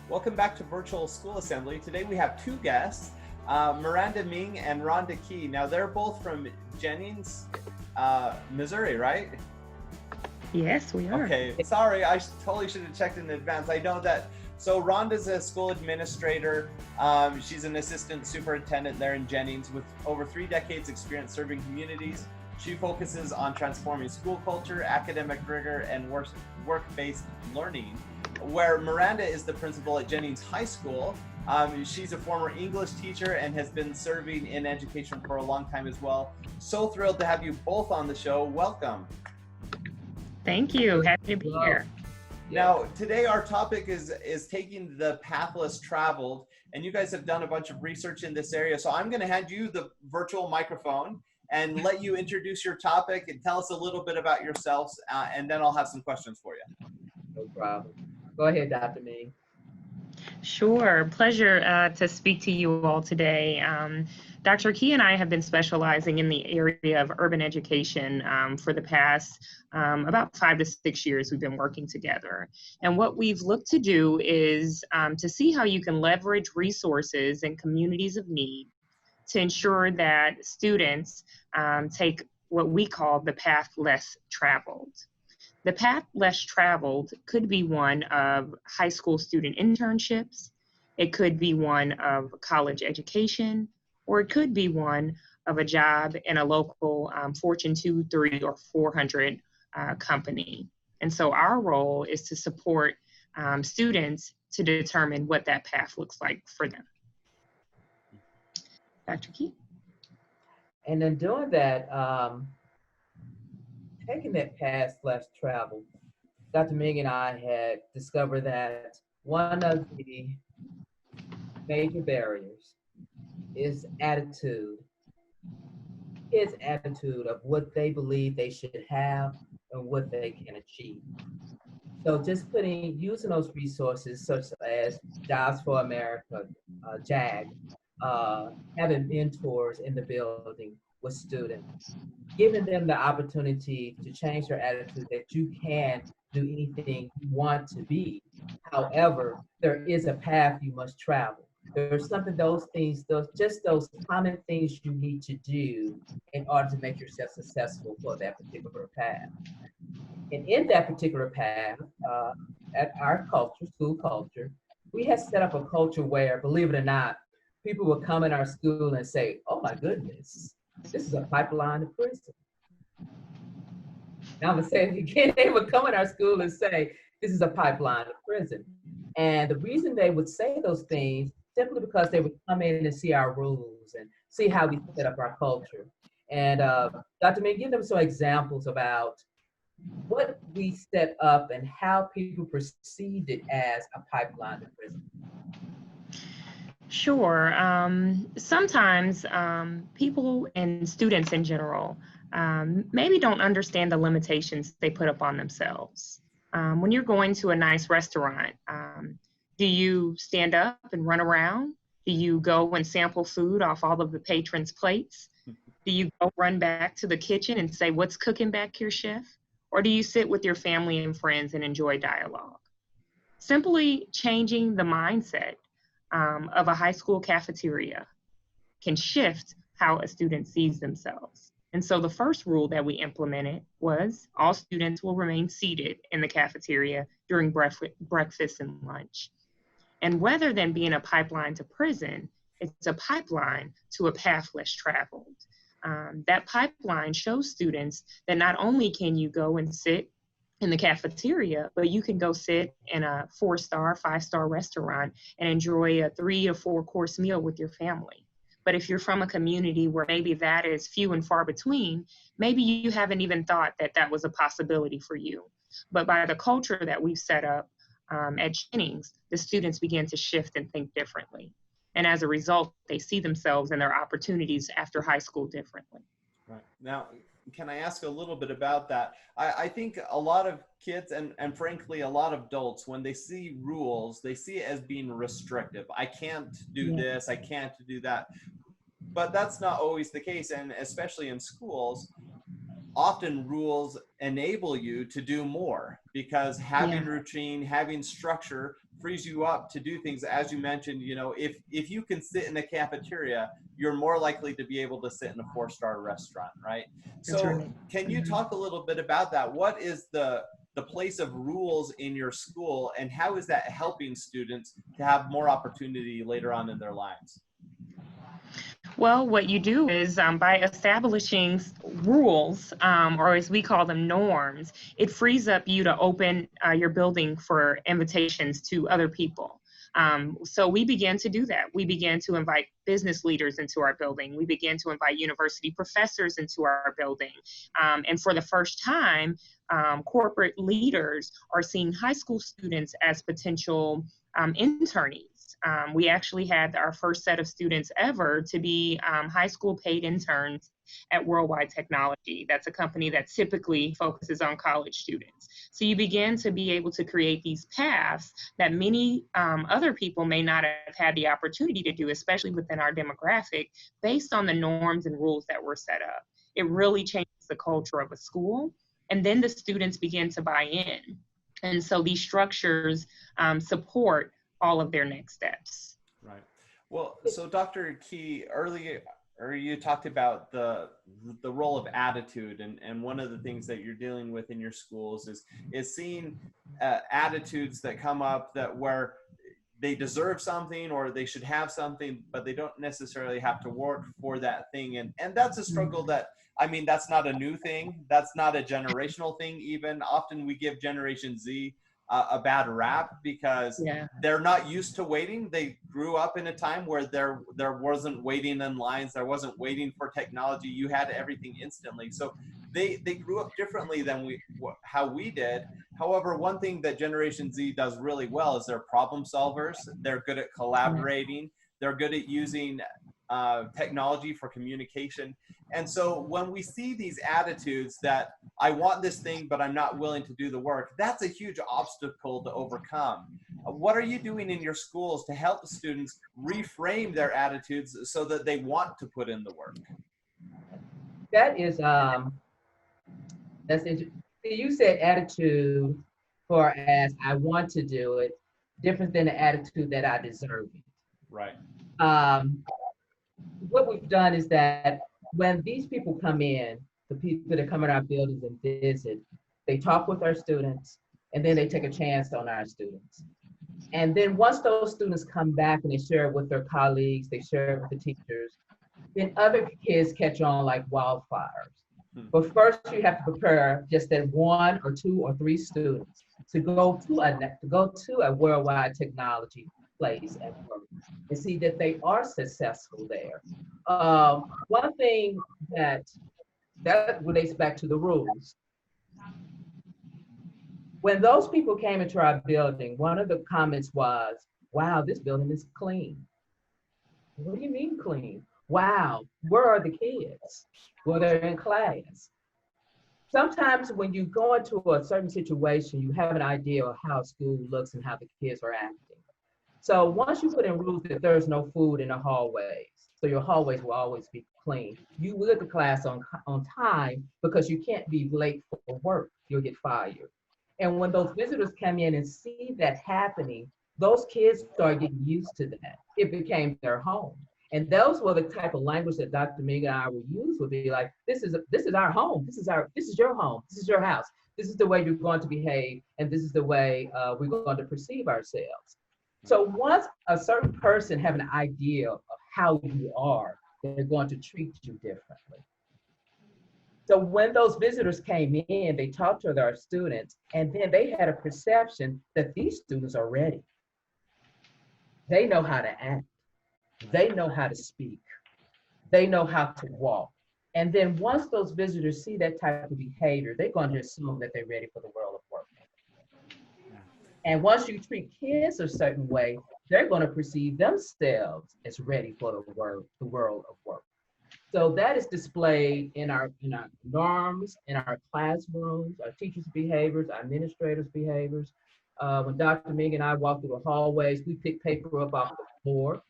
Welcome back to Virtual School Assembly. Today we have two guests, Miranda Ming and Rhonda Key. Now they're both from Jennings, Missouri, right? Yes, we are. Okay, sorry, I totally should have checked in advance. I know that. So Rhonda's a school administrator. She's an assistant superintendent there in Jennings with over 3 decades experience serving communities. She focuses on transforming school culture, academic rigor, and work-based learning. Where Miranda is the principal at Jennings High School. She's a former English teacher and has been serving in education for a long time as well. So thrilled to have you both on the show. Welcome. Thank you. Happy to be here. Now, today our topic is taking the path less traveled, and you guys have done a bunch of research in this area. So I'm going to hand you the virtual microphone and let you introduce your topic and tell us a little bit about yourselves, and then I'll have some questions for you. No problem. Go ahead, Dr. Ming. Sure. Pleasure to speak to you all today. Dr. Key and I have been specializing in the area of urban education for the past about 5 to 6 years. We've been working together. And what we've looked to do is to see how you can leverage resources in communities of need to ensure that students take what we call the path less traveled. The path less traveled could be one of high school student internships, it could be one of college education, or it could be one of a job in a local Fortune 2, 3, or 400 company. And so our role is to support students to determine what that path looks like for them. Dr. Key? And then doing that, taking that path less traveled, Dr. Ming and I had discovered that one of the major barriers is attitude. Kids' attitude of what they believe they should have and what they can achieve. So just using those resources such as Jobs for America, JAG, having mentors in the building with students, giving them the opportunity to change their attitude that you can do anything you want to be. However, there is a path you must travel. There's something, those common things you need to do in order to make yourself successful for that particular path. And in that particular path, at our culture, school culture, we have set up a culture where, believe it or not, people will come in our school and say, oh my goodness, this is a pipeline to prison. Now I'm gonna say it again, they would come in our school and say, this is a pipeline to prison. And the reason they would say those things, simply because they would come in and see our rules and see how we set up our culture. And Dr. Ming, give them some examples about what we set up and how people perceived it as a pipeline to prison. Sure. Sometimes people and students in general maybe don't understand the limitations they put up on themselves. When you're going to a nice restaurant, do you stand up and run around? Do you go and sample food off all of the patrons' plates? Do you go run back to the kitchen and say, what's cooking back here, chef? Or do you sit with your family and friends and enjoy dialogue? Simply changing the mindset of a high school cafeteria can shift how a student sees themselves. And so the first rule that we implemented was all students will remain seated in the cafeteria during breakfast and lunch. And rather than being a pipeline to prison, it's a pipeline to a path less traveled. That pipeline shows students that not only can you go and sit in the cafeteria, but you can go sit in a 4-star, 5-star restaurant and enjoy a 3 or 4 course meal with your family. But if you're from a community where maybe that is few and far between, maybe you haven't even thought that that was a possibility for you. But by the culture that we've set up at Jennings, the students begin to shift and think differently. And as a result, they see themselves and their opportunities after high school differently. Right. Now, can I ask a little bit about that? I think a lot of kids and frankly, a lot of adults, when they see rules, they see it as being restrictive. I can't do this, I can't do that. But that's not always the case. And especially in schools, often rules enable you to do more because having routine, having structure frees you up to do things. As you mentioned, you know, if you can sit in a cafeteria, you're more likely to be able to sit in a 4-star restaurant, right? That's So right. can you talk a little bit about that? What is the place of rules in your school, and how is that helping students to have more opportunity later on in their lives? Well, what you do is by establishing rules, or as we call them, norms, it frees up you to open your building for invitations to other people. So we began to do that. We began to invite business leaders into our building. We began to invite university professors into our building. And for the first time, corporate leaders are seeing high school students as potential internees. We actually had our first set of students ever to be high school paid interns at Worldwide Technology. That's a company that typically focuses on college students. So you begin to be able to create these paths that many other people may not have had the opportunity to do, especially within our demographic, based on the norms and rules that were set up. It really changes the culture of a school, and then the students begin to buy in. And so these structures support all of their next steps. Right. Well, so Dr. Key, earlier you talked about the role of attitude, and one of the things that you're dealing with in your schools is seeing attitudes that come up that where they deserve something or they should have something, but they don't necessarily have to work for that thing. And that's a struggle that, I mean, that's not a new thing. That's not a generational thing even. Often we give Generation Z a bad rap because they're not used to waiting. They grew up in a time where there wasn't waiting in lines. There wasn't waiting for technology. You had everything instantly. So they grew up differently than how we did. However, one thing that Generation Z does really well is they're problem solvers. They're good at collaborating. They're good at using technology for communication. And so when we see these attitudes that I want this thing, but I'm not willing to do the work, that's a huge obstacle to overcome. What are you doing in your schools to help the students reframe their attitudes so that they want to put in the work? That is, that's interesting. You said attitude for as I want to do it, different than the attitude that I deserve it. Right. What we've done is that when these people come in, the people that come in our buildings and visit, they talk with our students, and then they take a chance on our students. And then once those students come back and they share it with their colleagues, they share it with the teachers, then other kids catch on like wildfires. But first you have to prepare just that 1 or 2 or 3 students to go to a worldwide technology place and work and see that they are successful there. One thing that relates back to the rules. When those people came into our building, one of the comments was, wow, this building is clean. What do you mean clean? Wow, where are the kids? Well, they're in class. Sometimes when you go into a certain situation, you have an idea of how school looks and how the kids are acting. So once you put in rules that there's no food in the hallways, so your hallways will always be clean, you will get to class on time because you can't be late for work, you'll get fired. And when those visitors come in and see that happening, those kids start getting used to that. It became their home. And those were the type of language that Dr. Ming and I would use, would be like, this is our home, this is your home, this is your house, this is the way you're going to behave, and this is the way we're going to perceive ourselves. So once a certain person have an idea of how you are, they're going to treat you differently. So when those visitors came in, they talked to our students, and then they had a perception that these students are ready. They know how to act. They know how to speak. They know how to walk. And then once those visitors see that type of behavior, they're going to assume that they're ready for the world of work. And once you treat kids a certain way, they're going to perceive themselves as ready for the world of work. So that is displayed in our norms, in our classrooms, our teachers' behaviors, our administrators' behaviors. When Dr. Ming and I walk through the hallways, we pick paper up off the floor.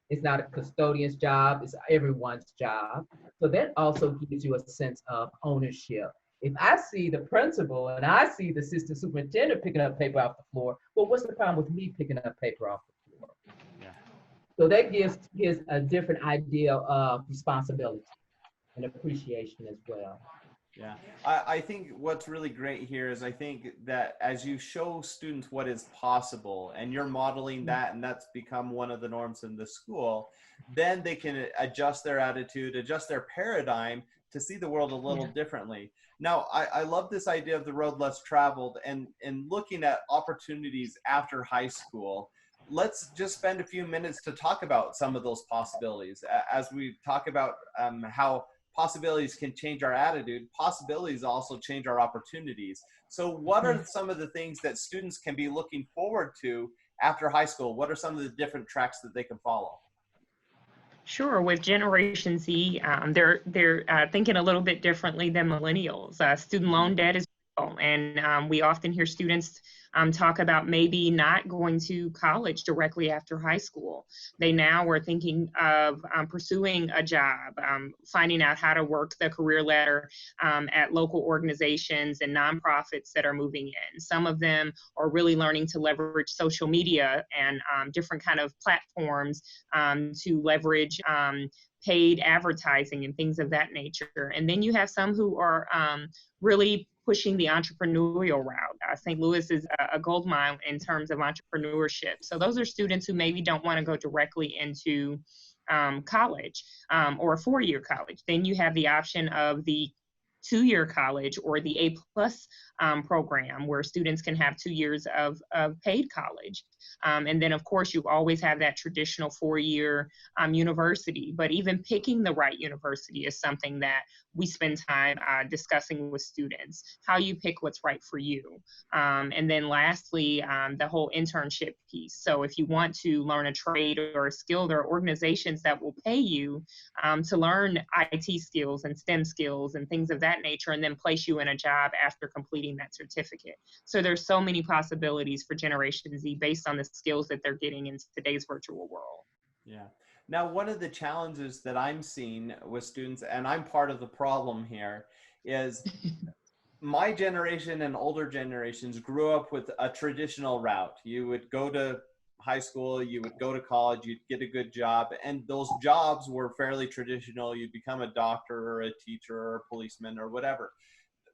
It's not a custodian's job, it's everyone's job. So that also gives you a sense of ownership If I see the principal and I see the assistant superintendent picking up paper off the floor, well, what's the problem with me picking up paper off the floor? Yeah. So that gives kids a different idea of responsibility and appreciation as well. Yeah, I think what's really great here is I think that as you show students what is possible and you're modeling that, and that's become one of the norms in the school, then they can adjust their attitude, adjust their paradigm to see the world a little differently. Now, I love this idea of the road less traveled and looking at opportunities after high school. Let's just spend a few minutes to talk about some of those possibilities as we talk about how possibilities can change our attitude. Possibilities also change our opportunities. So what are some of the things that students can be looking forward to after high school? What are some of the different tracks that they can follow? Sure, with Generation Z, they're thinking a little bit differently than millennials. Student loan debt is real, and we often hear students talk about maybe not going to college directly after high school. They now are thinking of pursuing a job, finding out how to work the career ladder at local organizations and nonprofits that are moving in. Some of them are really learning to leverage social media and different kind of platforms to leverage paid advertising and things of that nature. And then you have some who are really pushing the entrepreneurial route. St. Louis is a gold mine in terms of entrepreneurship. So those are students who maybe don't want to go directly into college or a four-year college. Then you have the option of the two-year college or the A+ program where students can have 2 years of paid college. And then, of course, you always have that traditional four-year university. But even picking the right university is something that we spend time discussing with students, how you pick what's right for you. And then lastly, the whole internship piece. So if you want to learn a trade or a skill, there are organizations that will pay you to learn IT skills and STEM skills and things of that nature, and then place you in a job after completing that certificate. So there's so many possibilities for Generation Z based on the skills that they're getting in today's virtual world. Yeah. Now, one of the challenges that I'm seeing with students, and I'm part of the problem here, is my generation and older generations grew up with a traditional route. You would go to high school, you would go to college, you'd get a good job, and those jobs were fairly traditional. You'd become a doctor or a teacher or a policeman or whatever.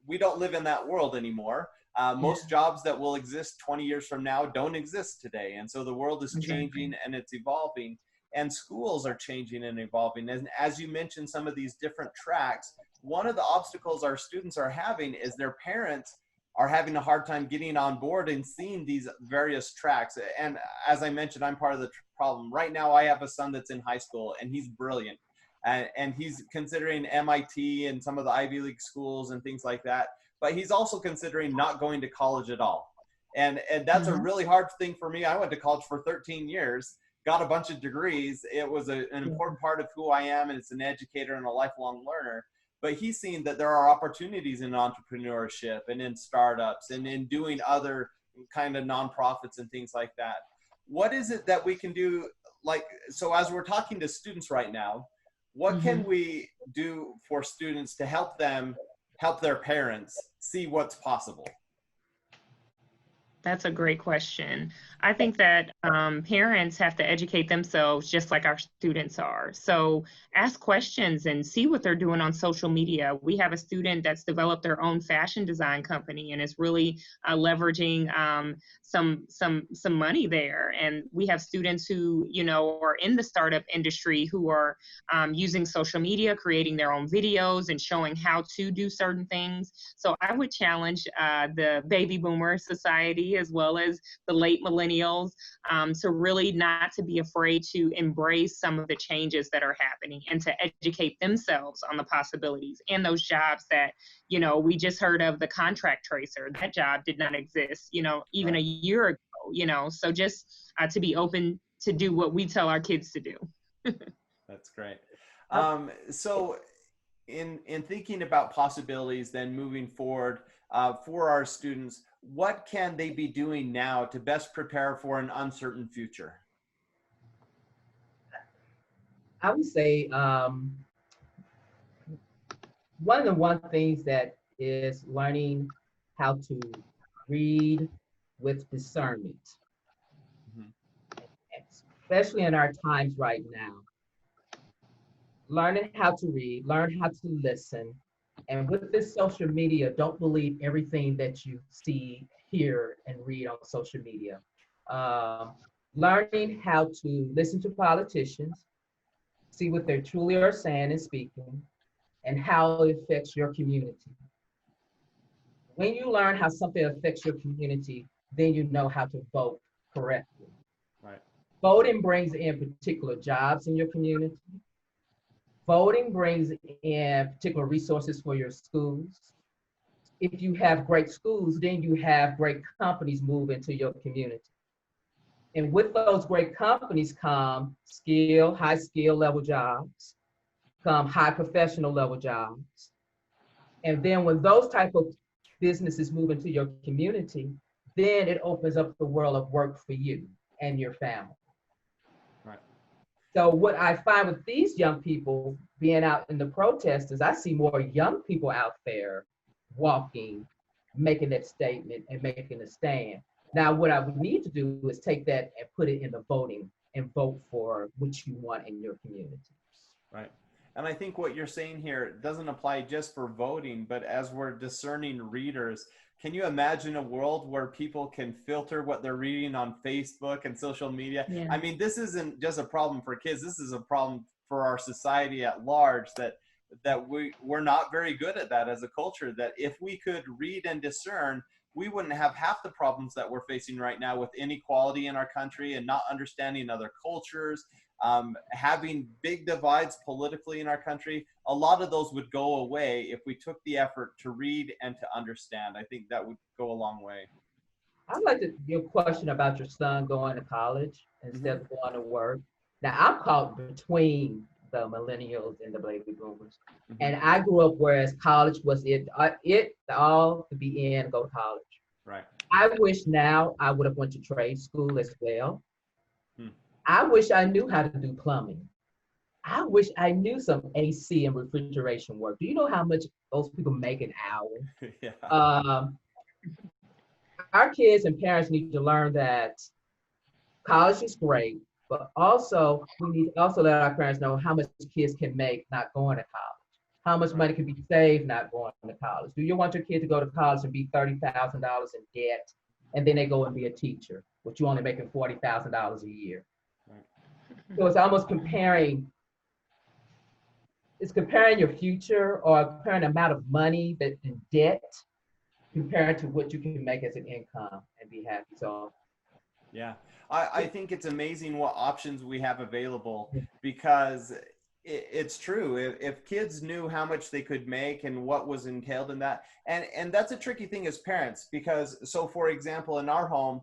We don't live in that world anymore. Most jobs that will exist 20 years from now don't exist today. And so the world is changing and it's evolving, and schools are changing and evolving. And as you mentioned, some of these different tracks, one of the obstacles our students are having is their parents are having a hard time getting on board and seeing these various tracks. And as I mentioned, I'm part of the problem. Right now, I have a son that's in high school and he's brilliant. And he's considering MIT and some of the Ivy League schools and things like that. But he's also considering not going to college at all. And that's a really hard thing for me. I went to college for 13 years, got a bunch of degrees. It was an important part of who I am, and it's an educator and a lifelong learner. But he's seen that there are opportunities in entrepreneurship and in startups and in doing other kind of nonprofits and things like that. What is it that we can do? Like, so as we're talking to students right now, what can we do for students to help them help their parents see what's possible? That's a great question. I think that parents have to educate themselves just like our students are. So ask questions and see what they're doing on social media. We have a student that's developed their own fashion design company and is really leveraging some money there. And we have students who, you know, are in the startup industry who are using social media, creating their own videos and showing how to do certain things. So I would challenge the baby boomer society as well as the late millennials to really not to be afraid to embrace some of the changes that are happening and to educate themselves on the possibilities and those jobs that, you know, we just heard of the contract tracer. That job did not exist, you know, even a year ago, you know, so just to be open to do what we tell our kids to do. That's great. So in thinking about possibilities, then moving forward for our students, what can they be doing now to best prepare for an uncertain future? I would say one of the things that is learning how to read with discernment, Mhm. especially in our times right now. Learning how to read, learn how to listen. And with this social media, don't believe everything that you see, hear, and read on social media. Um, Learning how to listen to politicians, see what they truly are saying and speaking, and how it affects your community. When you learn how something affects your community, then you know how to vote correctly. Right. Voting brings in particular jobs in your community. Voting brings in particular resources for your schools. If you have great schools, then you have great companies move into your community. And with those great companies come high skill level jobs, come high professional level jobs. And then when those type of businesses move into your community, then it opens up the world of work for you and your family. Right. So what I find with these young people being out in the protests is I see more young people out there walking, making that statement and making a stand. Now, what I would need to do is take that and put it in the voting and vote for what you want in your community. Right. And I think what you're saying here doesn't apply just for voting, but as we're discerning readers, can you imagine a world where people can filter what they're reading on Facebook and social media? Yeah. I mean, this isn't just a problem for kids. This is a problem for our society at large, that we're not very good at that as a culture, that if we could read and discern, we wouldn't have half the problems that we're facing right now with inequality in our country and not understanding other cultures, having big divides politically in our country. A lot of those would go away if we took the effort to read and to understand. I think that would go a long way. I'd like to your question about your son going to college instead of going to work. Now I'm caught between the millennials and the baby boomers, and I grew up whereas college was it all to be in, go to college. Right. I wish now I would have went to trade school as well. Hmm. I wish I knew how to do plumbing. I wish I knew some AC and refrigeration work. Do you know how much those people make an hour? Yeah. Our kids and parents need to learn that college is great, but also we need to also let our parents know how much kids can make not going to college, how much money can be saved not going to college. Do you want your kid to go to college and be $30,000 in debt, and then they go and be a teacher, but you only making $40,000 a year? Right. So it's almost comparing your future or comparing the amount of money that in debt compared to what you can make as an income and be happy. So Yeah, I think it's amazing what options we have available, because it's true. If kids knew how much they could make and what was entailed in that, and that's a tricky thing as parents, because so for example, in our home,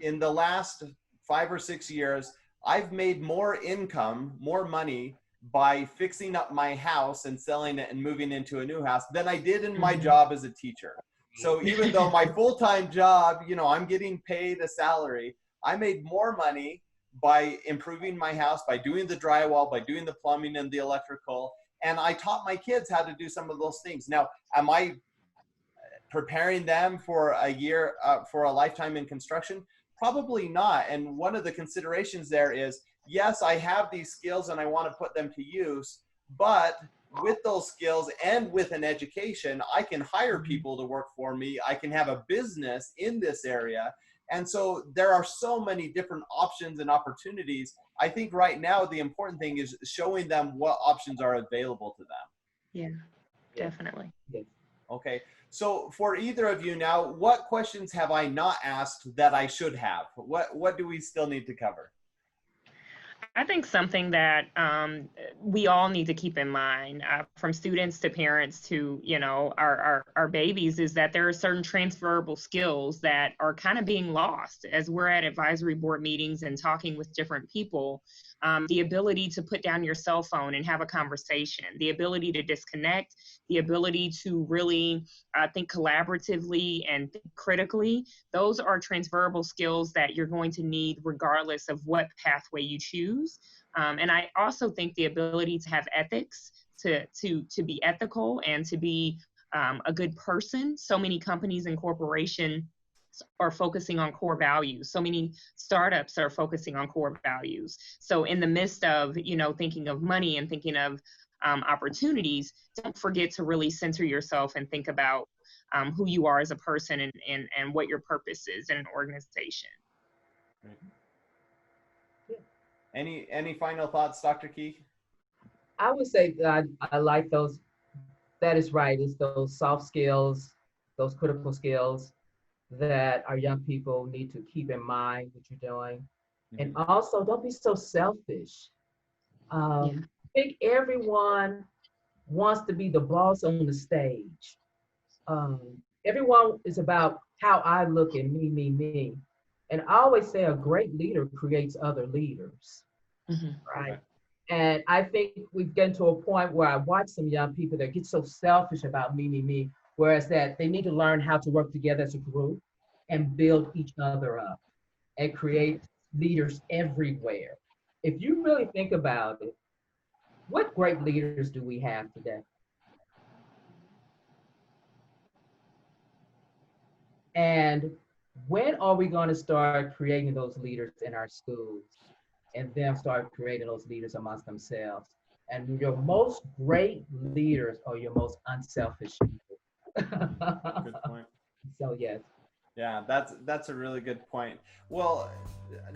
in the last 5 or 6 years, I've made more income, more money by fixing up my house and selling it and moving into a new house than I did in my job as a teacher. So even though my full-time job, I'm getting paid a salary, I made more money by improving my house, by doing the drywall, by doing the plumbing and the electrical. And I taught my kids how to do some of those things. Now, am I preparing them for a year, for a lifetime in construction? Probably not. And one of the considerations there is, yes, I have these skills and I want to put them to use, but with those skills and with an education, I can hire people to work for me. I can have a business in this area. And so there are so many different options and opportunities. I think right now, the important thing is showing them what options are available to them. Yeah, definitely. Okay. So for either of you now, what questions have I not asked that I should have? What do we still need to cover? I think something that we all need to keep in mind, from students to parents to, our babies, is that there are certain transferable skills that are kind of being lost as we're at advisory board meetings and talking with different people. The ability to put down your cell phone and have a conversation, the ability to disconnect, the ability to really think collaboratively and think critically. Those are transferable skills that you're going to need regardless of what pathway you choose. values. And I also think the ability to have ethics, to be ethical and to be a good person. So many companies and corporations are focusing on core values. So many startups are focusing on core values. So in the midst of, thinking of money and thinking of opportunities, don't forget to really center yourself and think about who you are as a person and what your purpose is in an organization. Any final thoughts, Dr. Key? I would say that I like those. That is right. It's those soft skills, those critical skills that our young people need to keep in mind what you're doing. And also, don't be so selfish. I think everyone wants to be the boss on the stage. Everyone is about how I look and me. And I always say a great leader creates other leaders, right? And I think we've gotten to a point where I watch some young people that get so selfish about me, whereas that they need to learn how to work together as a group and build each other up and create leaders everywhere. If you really think about it, what great leaders do we have today? And when are we going to start creating those leaders in our schools and them start creating those leaders amongst themselves? And your most great leaders are your most unselfish people. Good point. So yes. Yeah, that's a really good point. Well,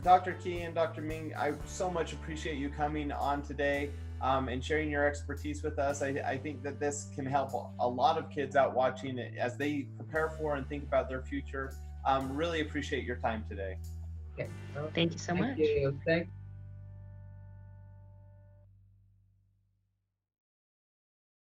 Dr. Key and Dr. Ming, I so much appreciate you coming on today and sharing your expertise with us. I think that this can help a lot of kids out watching it as they prepare for and think about their future. Really appreciate your time today. Okay. Thank you so much. Thank you.